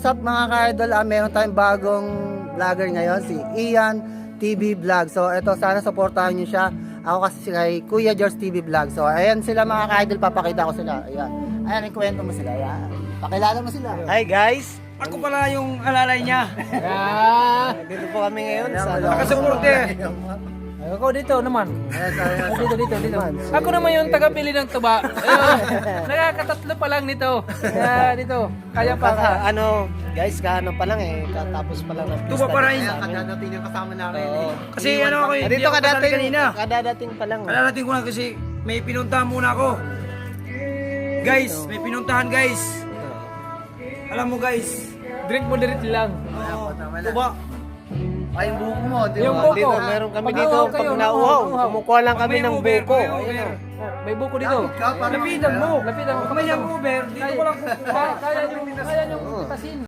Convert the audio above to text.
up mga ka-idol? Meron tayong bagong vlogger ngayon, si Ian TV Vlog. So ito, sana supportahan nyo siya. Ako kasi kay Kuya George TV Vlog. So ayan sila mga ka-idol, papakita ko sila. Ayan, ayan, ikwento mo sila. Ayan, pakilala mo sila. Hi guys! Ako pala yung alalay niya. Dito po kami ngayon sa Nakasuporte. Ako dito naman. Dito. Naman. Ako naman yung tagapili ng tuba. Ayun, nakakatatlo pa lang nito. Kaya dito, kaya pa. ano guys, kaano pa lang katapos pa lang ng Tuba pa rin. Kadadating yung kasama namin. Kasi ano ako, hindi Dito ako kasali kadating, kanina. kadadating pa lang. Kalalating ko lang kasi may pinuntahan muna ako. Guys, may pinuntahan guys. Alam mo guys, Drink moderate lang. tuba. Ay, yung buko mo. Di Yung ba? buko. Dito, meron kami Pag dito, nauhaw pag kayo, nauhaw, nauhaw. kumukuha lang kami ng buko. May buko dito. Lapitan mo. Lapitan mo. Pag may Uber, dito ko lang Kaya yung tasin.